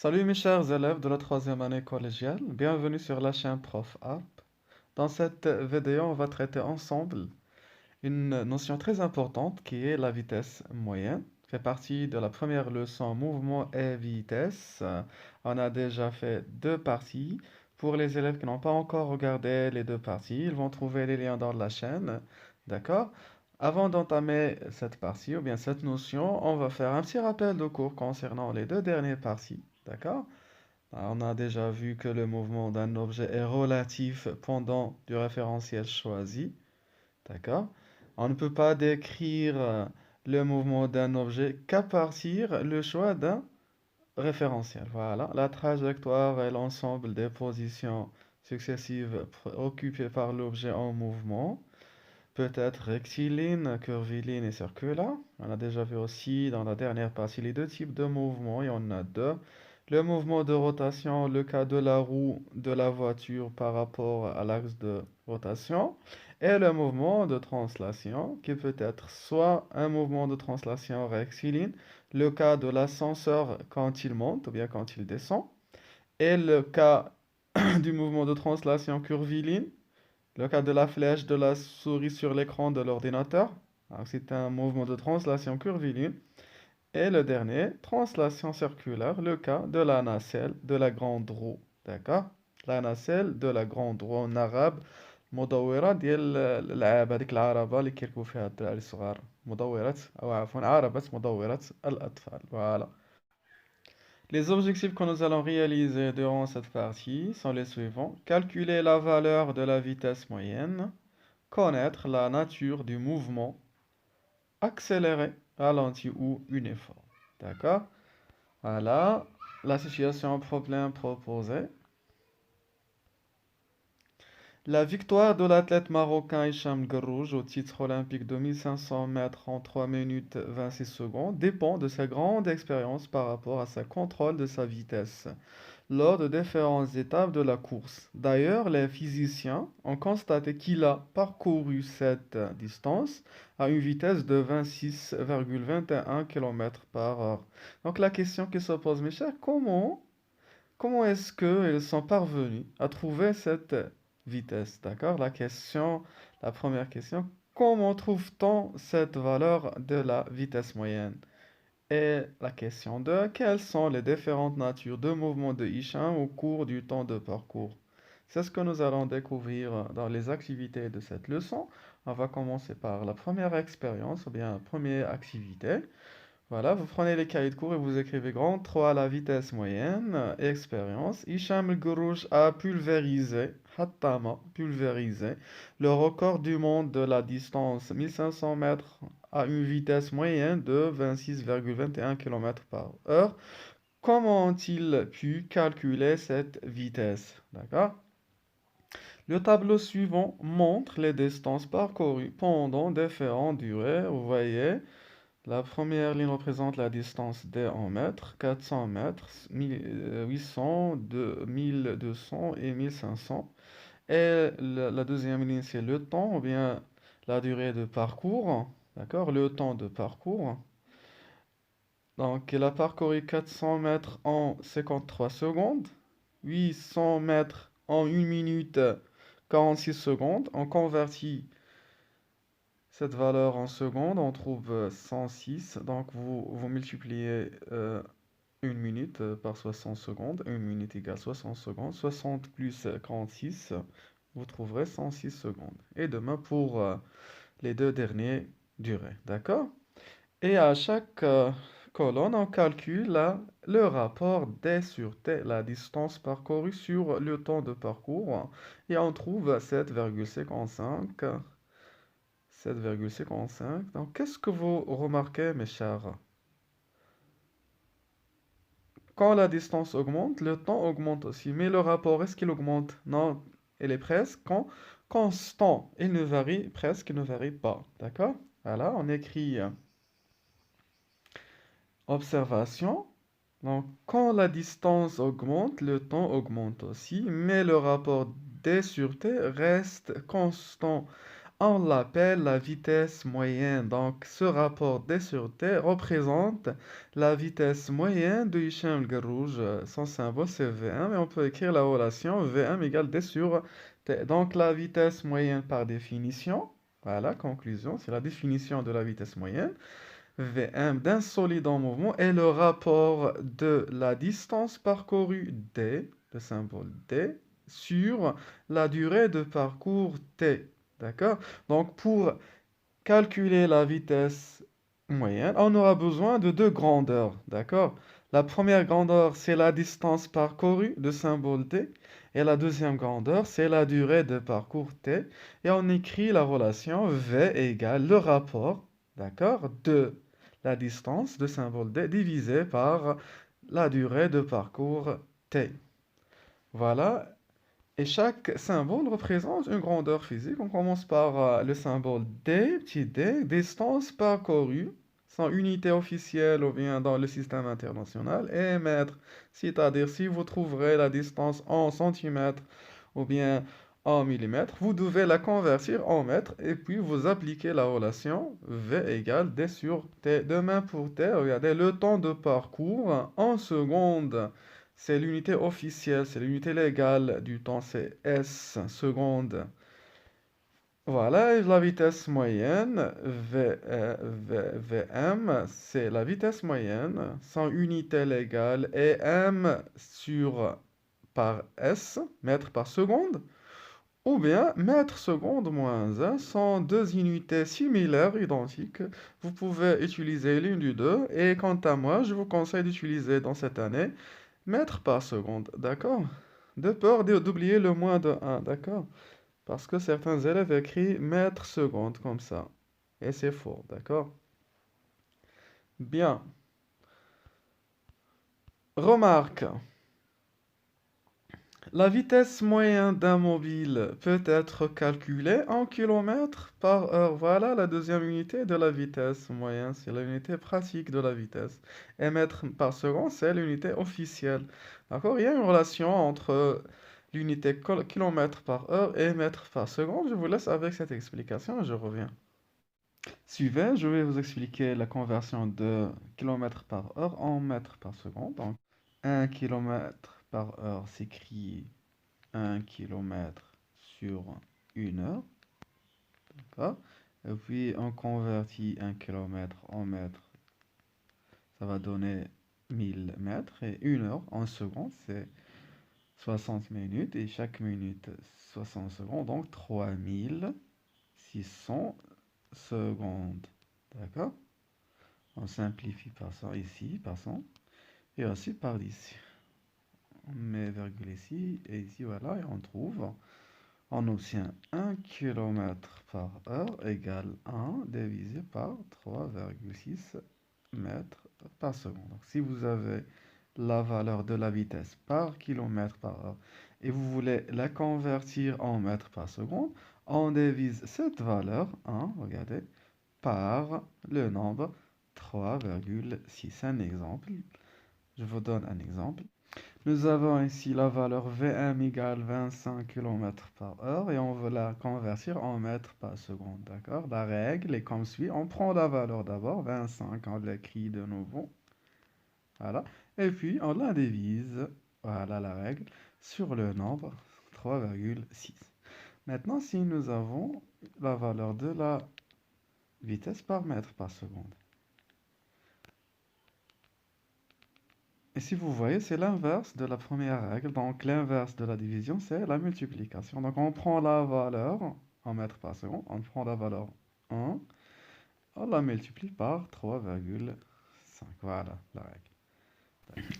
Salut mes chers élèves de la troisième année collégiale, bienvenue sur la chaîne Prof App. Dans cette vidéo, on va traiter ensemble une notion très importante qui est la vitesse moyenne. Fait partie de la première leçon mouvement et vitesse. On a déjà fait deux parties. Pour les élèves qui n'ont pas encore regardé les deux parties, ils vont trouver les liens dans la chaîne. D'accord? Avant d'entamer cette partie ou bien cette notion, on va faire un petit rappel de cours concernant les deux dernières parties. D'accord? On a déjà vu que le mouvement d'un objet est relatif pendant du référentiel choisi. D'accord? On ne peut pas décrire le mouvement d'un objet qu'à partir le choix d'un référentiel. Voilà. La trajectoire est l'ensemble des positions successives occupées par l'objet en mouvement. Peut être rectiligne, curviligne et circulaire. On a déjà vu aussi dans la dernière partie les deux types de mouvements. Il y en a deux. Le mouvement de rotation, le cas de la roue de la voiture par rapport à l'axe de rotation. Et le mouvement de translation, qui peut être soit un mouvement de translation rectiligne, le cas de l'ascenseur quand il monte ou bien quand il descend. Et le cas du mouvement de translation curviligne, le cas de la flèche de la souris sur l'écran de l'ordinateur. Alors, c'est un mouvement de translation curviligne. Et le dernier, translation circulaire, le cas de la nacelle de la grande roue. D'accord? La nacelle de la grande roue en arabe مدورة ديال الألعاب هذيك العربة اللي كيركبوا فيها الدراري الصغار مدورة أو عفوا عربة مدورة الأطفال. Voilà. Les objectifs que nous allons réaliser durant cette partie sont les suivants. Calculer la valeur de la vitesse moyenne, connaître la nature du mouvement, accéléré, ralenti ou uniforme. D'accord? Voilà la situation problème proposée. La victoire de l'athlète marocain Hicham Garrouj au titre olympique de 1500 mètres en 3 minutes 26 secondes dépend de sa grande expérience par rapport à sa contrôle de sa vitesse lors de différentes étapes de la course. D'ailleurs, les physiciens ont constaté qu'il a parcouru cette distance à une vitesse de 26,21 km par heure. Donc la question qui se pose, mes chers, comment est-ce qu'ils sont parvenus à trouver cette vitesse? D'accord? La première question, comment trouve-t-on cette valeur de la vitesse moyenne? Et la question 2, quelles sont les différentes natures de mouvement de Hicham au cours du temps de parcours? C'est ce que nous allons découvrir dans les activités de cette leçon. On va commencer par la première expérience, ou bien la première activité. Voilà, vous prenez les cahiers de cours et vous écrivez grand 3 à la vitesse moyenne, expérience. Hicham El Gourouch a pulvérisé, Hattama, pulvérisé, le record du monde de la distance 1500 mètres à une vitesse moyenne de 26,21 km par heure. Comment ont-ils pu calculer cette vitesse? D'accord? Le tableau suivant montre les distances parcourues pendant différentes durées. Vous voyez, la première ligne représente la distance d en mètres, 400 mètres, 800, 1200 et 1500. Et la deuxième ligne, c'est le temps, ou bien la durée de parcours. D'accord? Le temps de parcours. Donc, il a parcouru 400 mètres en 53 secondes, 800 mètres en 1 minute 46 secondes. On convertit cette valeur en secondes, on trouve 106. Donc, vous multipliez 1 minute par 60 secondes. 1 minute égale 60 secondes. 60 plus 46, vous trouverez 106 secondes. Et demain pour les deux derniers durées. D'accord? Et à chaque colonne, on calcule le rapport D sur T, la distance parcourue sur le temps de parcours. Et on trouve 7,55. 7,55. Donc, qu'est-ce que vous remarquez, mes chers? Quand la distance augmente, le temps augmente aussi. Mais le rapport, est-ce qu'il augmente? Non, il est presque constant. Il ne varie presque, il ne varie pas. D'accord? Voilà, on écrit observation. Donc, quand la distance augmente, le temps augmente aussi. Mais le rapport D sur T reste constant On l'appelle la vitesse moyenne. Donc, ce rapport D sur T représente la vitesse moyenne de Hicham El-Guerrouj. Son symbole, c'est V1, mais on peut écrire la relation V1 égale D sur T. Donc, la vitesse moyenne par définition, voilà, conclusion, c'est la définition de la vitesse moyenne. Vm d'un solide en mouvement est le rapport de la distance parcourue D, le symbole D, sur la durée de parcours T. D'accord? Donc, pour calculer la vitesse moyenne, on aura besoin de deux grandeurs. D'accord? La première grandeur, c'est la distance parcourue, le symbole T. Et la deuxième grandeur, c'est la durée de parcours T. Et on écrit la relation V égale le rapport, d'accord, de la distance, de symbole D, divisé par la durée de parcours T. Voilà. Et chaque symbole représente une grandeur physique. On commence par le symbole D, petit d, distance parcourue, sans unité officielle ou bien dans le système international, et mètre. C'est-à-dire, si vous trouverez la distance en centimètres ou bien en millimètres, vous devez la convertir en mètres et puis vous appliquez la relation V égale D sur T. De même pour T, regardez le temps de parcours en secondes. C'est l'unité officielle, c'est l'unité légale du temps, c'est S, secondes. Voilà, et la vitesse moyenne, Vm, c'est la vitesse moyenne, sans unité légale, et M sur par S, mètres par seconde, ou bien mètre seconde moins 1 sont deux unités similaires, identiques. Vous pouvez utiliser l'une du deux, et quant à moi, je vous conseille d'utiliser dans cette année mètres par seconde, d'accord? De peur d'oublier le moins de 1, d'accord? Parce que certains élèves écrivent mètres seconde comme ça. Et c'est faux, d'accord? Bien. Remarque. La vitesse moyenne d'un mobile peut être calculée en kilomètres par heure. Voilà la deuxième unité de la vitesse moyenne. C'est l'unité pratique de la vitesse. Et mètres par seconde, c'est l'unité officielle. D'accord? Il y a une relation entre l'unité kilomètre par heure et mètres par seconde. Je vous laisse avec cette explication et je reviens. Suivez, je vais vous expliquer la conversion de kilomètres par heure en mètres par seconde. Donc, 1 km par heure s'écrit 1 km sur 1 heure. D'accord? Et puis, on convertit 1 km en mètres. Ça va donner 1000 mètres. Et 1 heure en secondes, c'est 60 minutes. Et chaque minute, 60 secondes. Donc, 3600 secondes. D'accord? On simplifie par ça ici, par ça. Et aussi par ici. On met virgule ici et ici, voilà, et on obtient 1 km par heure égale 1 divisé par 3,6 mètres par seconde. Donc, si vous avez la valeur de la vitesse par kilomètre par heure et vous voulez la convertir en mètres par seconde, on divise cette valeur, 1, regardez, par le nombre 3,6. Un exemple, je vous donne un exemple. Nous avons ici la valeur Vm égale 25 km par heure et on veut la convertir en mètres par seconde, d'accord? La règle est comme suit, on prend la valeur d'abord, 25, on l'écrit de nouveau, voilà, et puis on la divise, voilà la règle, sur le nombre 3,6. Maintenant, si nous avons la valeur de la vitesse par mètre par seconde, et si vous voyez, c'est l'inverse de la première règle. Donc, l'inverse de la division, c'est la multiplication. Donc, on prend la valeur en mètres par seconde. On prend la valeur 1. On la multiplie par 3,5. Voilà la règle.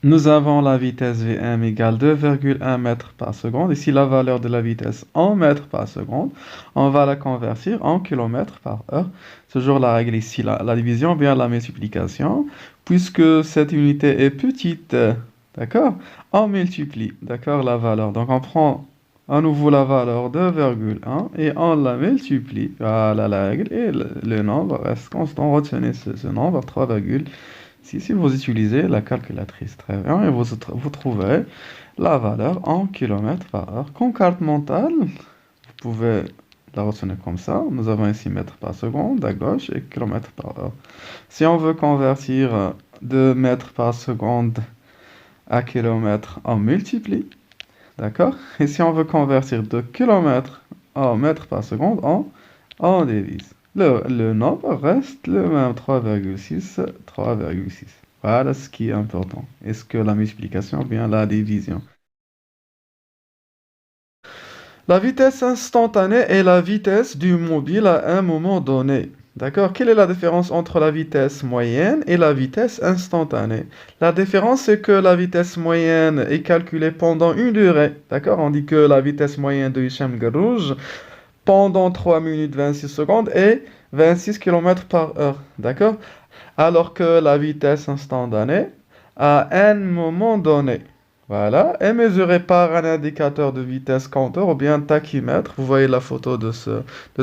Nous avons la vitesse Vm égale 2,1 mètres par seconde. Ici, la valeur de la vitesse en mètres par seconde. On va la convertir en kilomètres par heure. Toujours la règle ici, la division, bien la multiplication. Puisque cette unité est petite, d'accord, on multiplie, d'accord, la valeur. Donc, on prend à nouveau la valeur 2,1 et on la multiplie. Voilà la règle. Et le nombre reste constant. Retenez ce nombre, 3,6. Si vous utilisez la calculatrice, très bien, et vous trouverez la valeur en kilomètres par heure. Comme carte mentale, vous pouvez la retourner comme ça. Nous avons ici mètres par seconde à gauche et kilomètres par heure. Si on veut convertir de mètres par seconde à kilomètres, on multiplie. D'accord? Et si on veut convertir de kilomètres en mètres par seconde, on divise. Le nombre reste le même, 3,6, 3,6. Voilà ce qui est important. Est-ce que la multiplication ou bien la division? La vitesse instantanée est la vitesse du mobile à un moment donné. D'accord? Quelle est la différence entre la vitesse moyenne et la vitesse instantanée? La différence, c'est que la vitesse moyenne est calculée pendant une durée. D'accord? On dit que la vitesse moyenne de Hicham Garrouj pendant 3 minutes 26 secondes est 26 km par heure. D'accord? Alors que la vitesse instantanée, à un moment donné, voilà, est mesurée par un indicateur de vitesse compteur ou bien tachymètre. Vous voyez la photo de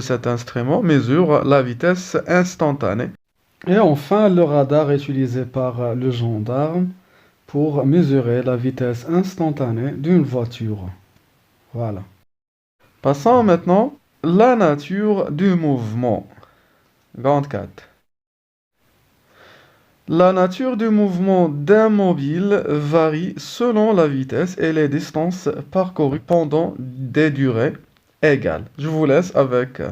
cet instrument, mesure la vitesse instantanée. Et enfin, le radar utilisé par le gendarme pour mesurer la vitesse instantanée d'une voiture. Voilà. Passons maintenant à la nature du mouvement. Grande 4. La nature du mouvement d'un mobile varie selon la vitesse et les distances parcourues pendant des durées égales. Je vous laisse avec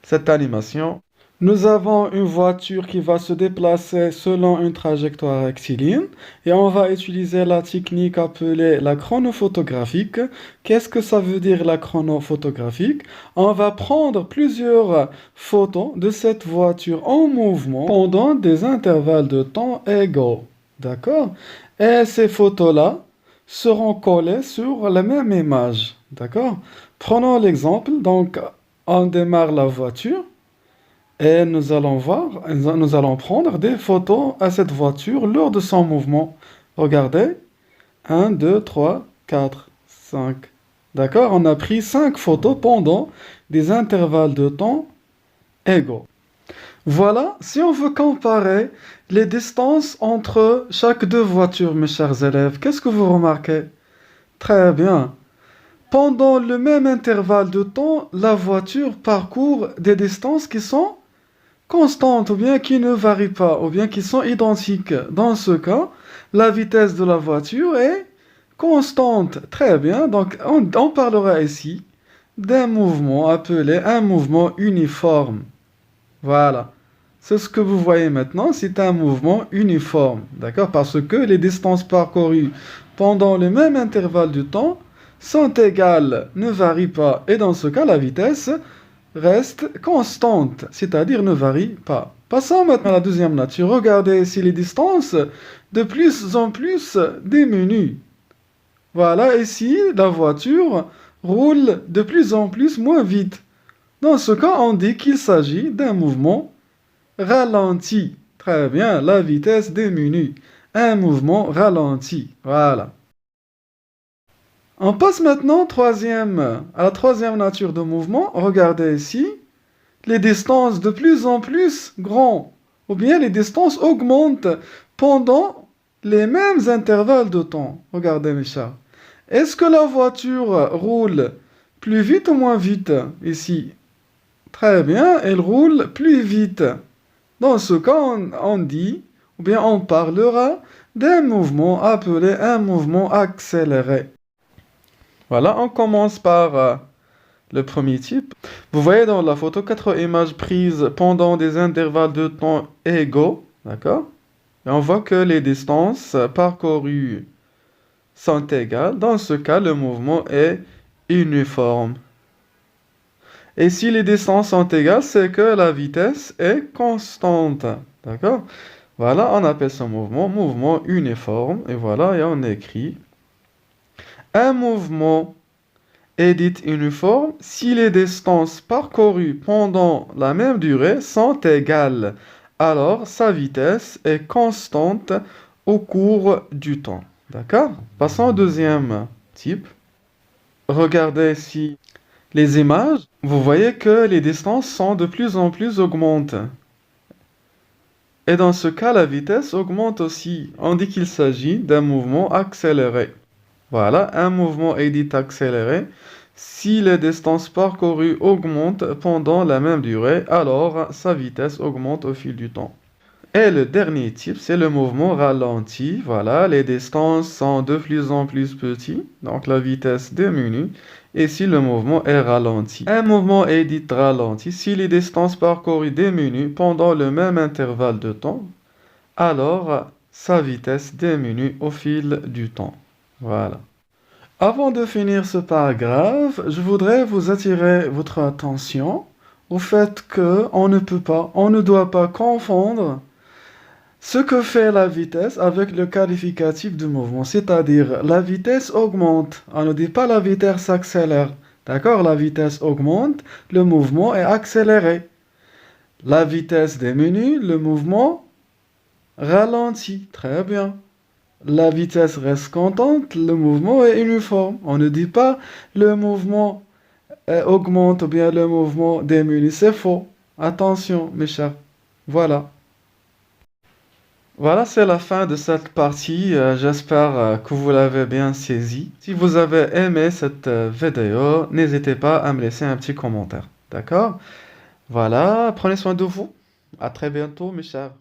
cette animation. Nous avons une voiture qui va se déplacer selon une trajectoire rectiligne et on va utiliser la technique appelée la chronophotographique. Qu'est-ce que ça veut dire la chronophotographique? On va prendre plusieurs photos de cette voiture en mouvement pendant des intervalles de temps égaux. D'accord? Et ces photos-là seront collées sur la même image. D'accord? Prenons l'exemple. Donc, on démarre la voiture. Et nous allons prendre des photos à cette voiture lors de son mouvement. Regardez. 1, 2, 3, 4, 5. D'accord? On a pris 5 photos pendant des intervalles de temps égaux. Voilà, si on veut comparer les distances entre chaque deux voitures, mes chers élèves, qu'est-ce que vous remarquez? Très bien. Pendant le même intervalle de temps, la voiture parcourt des distances qui sont constantes ou bien qui ne varient pas ou bien qui sont identiques. Dans ce cas, la vitesse de la voiture est constante. Très bien, donc on parlera ici d'un mouvement appelé un mouvement uniforme. Voilà. C'est ce que vous voyez maintenant, c'est un mouvement uniforme. D'accord? Parce que les distances parcourues pendant le même intervalle de temps sont égales, ne varient pas. Et dans ce cas, la vitesse reste constante, c'est-à-dire ne varie pas. Passons maintenant à la deuxième nature. Regardez si les distances de plus en plus diminuent. Voilà, ici, la voiture roule de plus en plus moins vite. Dans ce cas, on dit qu'il s'agit d'un mouvement ralenti. Très bien, la vitesse diminue. Un mouvement ralenti. Voilà. On passe maintenant à la troisième nature de mouvement. Regardez ici, les distances de plus en plus grandes, ou bien les distances augmentent pendant les mêmes intervalles de temps. Regardez mes chers. Est-ce que la voiture roule plus vite ou moins vite ici? Très bien, elle roule plus vite. Dans ce cas, on dit, ou bien on parlera d'un mouvement appelé un mouvement accéléré. Voilà, on commence par le premier type. Vous voyez dans la photo 4 images prises pendant des intervalles de temps égaux, d'accord? Et on voit que les distances parcourues sont égales. Dans ce cas, le mouvement est uniforme. Et si les distances sont égales, c'est que la vitesse est constante, d'accord? Voilà, on appelle ce mouvement uniforme. Et voilà, et on écrit un mouvement est dit uniforme si les distances parcourues pendant la même durée sont égales. Alors, sa vitesse est constante au cours du temps. D'accord? Passons au deuxième type. Regardez ici les images. Vous voyez que les distances sont de plus en plus augmentent. Et dans ce cas, la vitesse augmente aussi. On dit qu'il s'agit d'un mouvement accéléré. Voilà, un mouvement est dit accéléré Si les distances parcourues augmentent pendant la même durée, alors sa vitesse augmente au fil du temps. Et le dernier type, c'est le mouvement ralenti. Voilà, les distances sont de plus en plus petites, donc la vitesse diminue. Et si le mouvement est ralenti, un mouvement est dit ralenti si les distances parcourues diminuent pendant le même intervalle de temps, alors sa vitesse diminue au fil du temps. Voilà. Avant de finir ce paragraphe, je voudrais vous attirer votre attention au fait que on ne doit pas confondre ce que fait la vitesse avec le qualificatif du mouvement, c'est-à-dire la vitesse augmente. On ne dit pas la vitesse s'accélère. D'accord? La vitesse augmente, le mouvement est accéléré. La vitesse diminue, le mouvement ralentit. Très bien. La vitesse reste constante, le mouvement est uniforme. On ne dit pas le mouvement augmente ou bien le mouvement diminue. C'est faux. Attention, mes chers. Voilà. Voilà, c'est la fin de cette partie. J'espère que vous l'avez bien saisi. Si vous avez aimé cette vidéo, n'hésitez pas à me laisser un petit commentaire. D'accord? Voilà, prenez soin de vous. À très bientôt, mes chers.